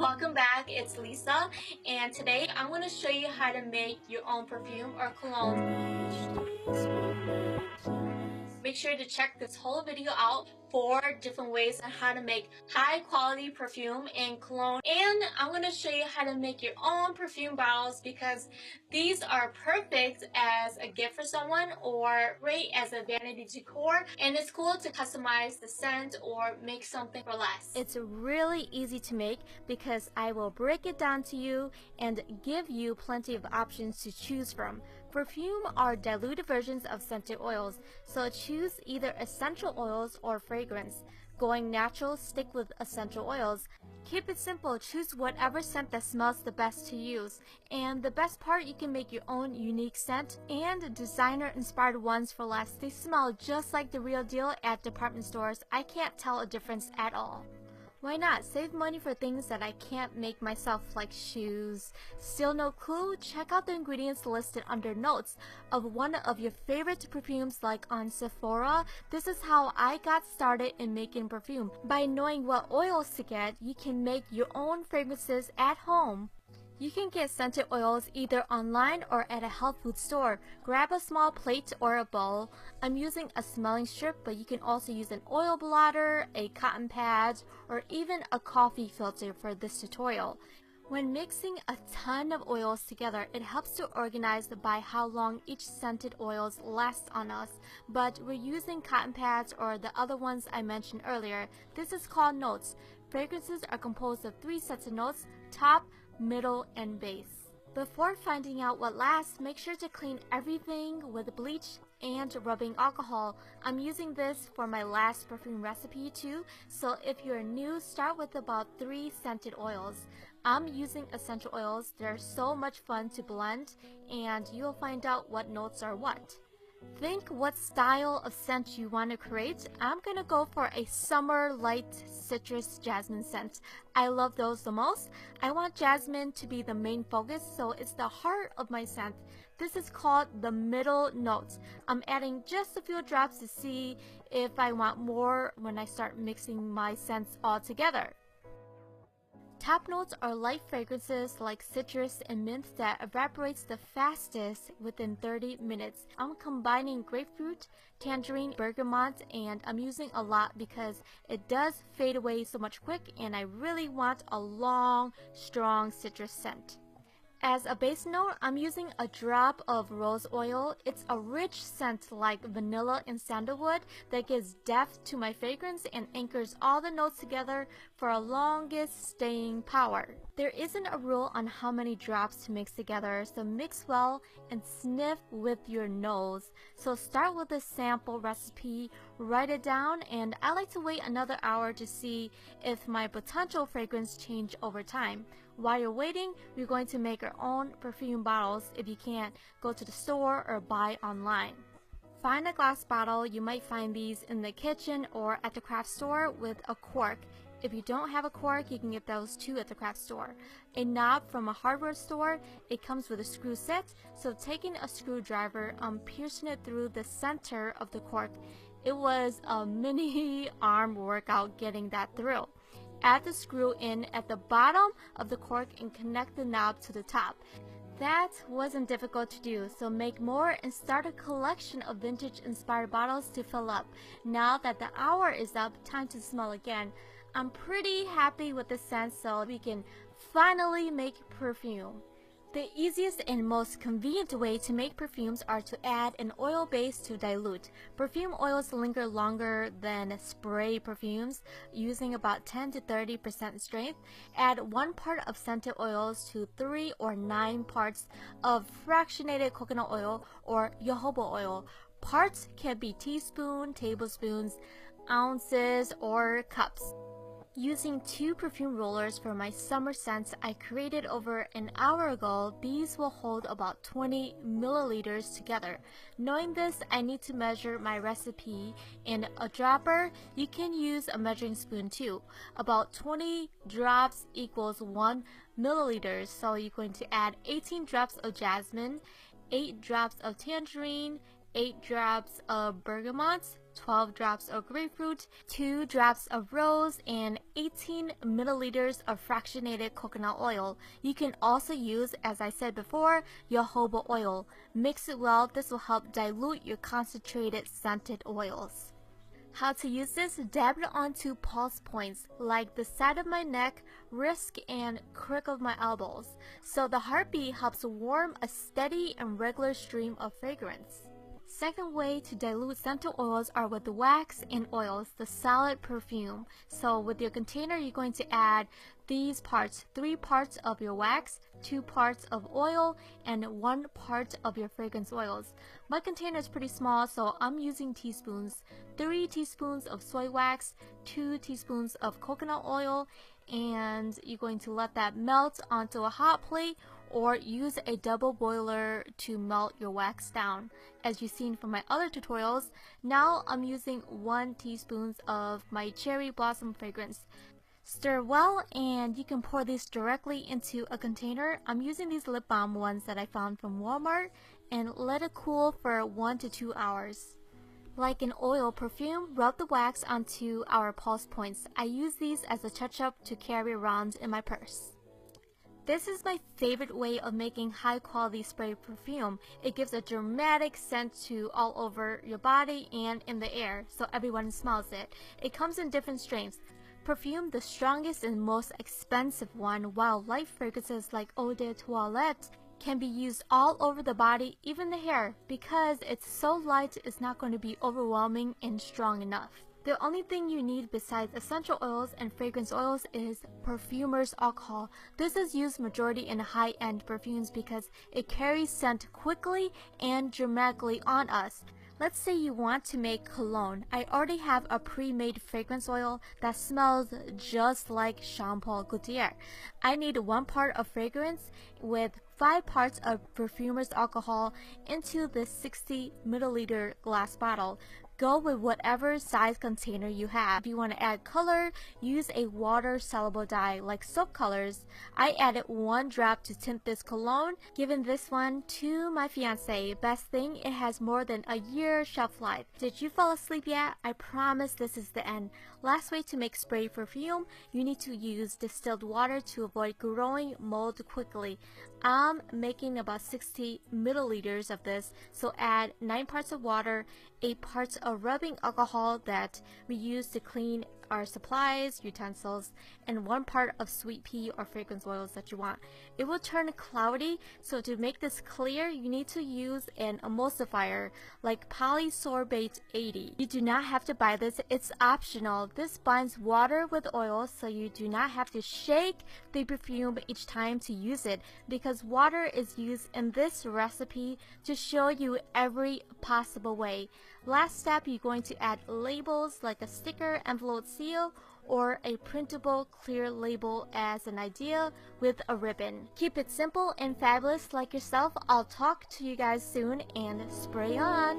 Welcome back, it's Lisa, and today I'm going to show you how to make your own perfume or cologne. Make sure to check this whole video out for different ways on how to make high quality perfume and cologne, and I'm going to show you how to make your own perfume bottles because these are perfect as a gift for someone or great as a vanity decor, and it's cool to customize the scent or make something for less. It's really easy to make because I will break it down to you and give you plenty of options to choose from. Perfume are diluted versions of scented oils, so choose either essential oils or fragrance. Going natural, stick with essential oils. Keep it simple, choose whatever scent that smells the best to use. And the best part, you can make your own unique scent and designer inspired ones for less. They smell just like the real deal at department stores. I can't tell a difference at all. Why not? Save money for things that I can't make myself, like shoes. Still no clue? Check out the ingredients listed under notes of one of your favorite perfumes, like on Sephora. This is how I got started in making perfume. By knowing what oils to get, you can make your own fragrances at home. You can get scented oils either online or at a health food store. Grab a small plate or a bowl. I'm using a smelling strip, but you can also use an oil blotter, a cotton pad, or even a coffee filter for this tutorial. When mixing a ton of oils together, it helps to organize by how long each scented oils last on us, but we're using cotton pads or the other ones I mentioned earlier. This is called notes. Fragrances are composed of 3 sets of notes: top, middle, and base. Before finding out what lasts, make sure to clean everything with bleach and rubbing alcohol. I'm using this for my last perfume recipe too, so if you're new, start with about 3 scented oils. I'm using essential oils. They're so much fun to blend, and you'll find out what notes are what. Think what style of scent you want to create. I'm gonna go for a summer light citrus jasmine scent. I love those the most. I want jasmine to be the main focus, so it's the heart of my scent. This is called the middle note. I'm adding just a few drops to see if I want more when I start mixing my scents all together. Top notes are light fragrances like citrus and mint that evaporates the fastest within 30 minutes. I'm combining grapefruit, tangerine, bergamot, and I'm using a lot because it does fade away so much quick, and I really want a long, strong citrus scent. As a base note, I'm using a drop of rose oil. It's a rich scent like vanilla and sandalwood that gives depth to my fragrance and anchors all the notes together for a longest staying power. There isn't a rule on how many drops to mix together, so mix well and sniff with your nose. So start with a sample recipe, write it down, and I like to wait another hour to see if my potential fragrance change over time. While you're waiting, we're going to make our own perfume bottles if you can't go to the store or buy online. Find a glass bottle. You might find these in the kitchen or at the craft store with a cork. If you don't have a cork, you can get those too at the craft store. A knob from a hardware store. It comes with a screw set, so taking a screwdriver, piercing it through the center of the cork. It was a mini arm workout getting that through. Add the screw in at the bottom of the cork and connect the knob to the top. That wasn't difficult to do, so make more and start a collection of vintage inspired bottles to fill up. Now that the hour is up, time to smell again. I'm pretty happy with the scent, so we can finally make perfume. The easiest and most convenient way to make perfumes are to add an oil base to dilute. Perfume oils linger longer than spray perfumes, using about 10 to 30% strength. Add 1 part of scented oils to 3 or 9 parts of fractionated coconut oil or jojoba oil. Parts can be teaspoons, tablespoons, ounces, or cups. Using 2 perfume rollers for my summer scents I created over an hour ago, these will hold about 20 milliliters together. Knowing this, I need to measure my recipe in a dropper. You can use a measuring spoon too. About 20 drops equals 1 milliliters, so you're going to add 18 drops of jasmine, 8 drops of tangerine, 8 drops of bergamot, 12 drops of grapefruit, 2 drops of rose, and 18 milliliters of fractionated coconut oil. You can also use, as I said before, jojoba oil. Mix it well. This will help dilute your concentrated scented oils. How to use this? Dab it onto pulse points like the side of my neck, wrist, and crook of my elbows. So the heartbeat helps warm a steady and regular stream of fragrance. Second way to dilute scented oils are with the wax and oils, the solid perfume. So with your container, you're going to add these parts, 3 parts of your wax, 2 parts of oil, and 1 part of your fragrance oils. My container is pretty small, so I'm using teaspoons. 3 teaspoons of soy wax, 2 teaspoons of coconut oil, and you're going to let that melt onto a hot plate or use a double boiler to melt your wax down. As you've seen from my other tutorials, now I'm using 1 teaspoon of my cherry blossom fragrance. Stir well, and you can pour these directly into a container. I'm using these lip balm ones that I found from Walmart, and let it cool for 1 to 2 hours. Like an oil perfume, rub the wax onto our pulse points. I use these as a touch-up to carry around in my purse. This is my favorite way of making high quality spray perfume. It gives a dramatic scent to all over your body and in the air, so everyone smells it. It comes in different strengths. Perfume, the strongest and most expensive one, while light fragrances like Eau de Toilette can be used all over the body, even the hair, because it's so light it's not going to be overwhelming and strong enough. The only thing you need besides essential oils and fragrance oils is perfumer's alcohol. This is used majority in high-end perfumes because it carries scent quickly and dramatically on us. Let's say you want to make cologne. I already have a pre-made fragrance oil that smells just like Jean Paul Gaultier. I need 1 part of fragrance with 5 parts of perfumer's alcohol into this 60 milliliter glass bottle. Go with whatever size container you have. If you want to add color, use a water soluble dye like soap colors. I added 1 drop to tint this cologne, giving this one to my fiance. Best thing, it has more than a year shelf life. Did you fall asleep yet? I promise this is the end. Last way to make spray perfume, you need to use distilled water to avoid growing mold quickly. I'm making about 60 milliliters of this, so add 9 parts of water, 8 parts of rubbing alcohol that we use to clean our supplies, utensils, and 1 part of sweet pea or fragrance oils that you want. It will turn cloudy, so to make this clear, you need to use an emulsifier like polysorbate 80. You do not have to buy this, it's optional. This binds water with oil, so you do not have to shake the perfume each time to use it, because water is used in this recipe to show you every possible way. Last step, you're going to add labels like a sticker, envelope seal, or a printable clear label as an idea with a ribbon. Keep it simple and fabulous like yourself. I'll talk to you guys soon, and spray on!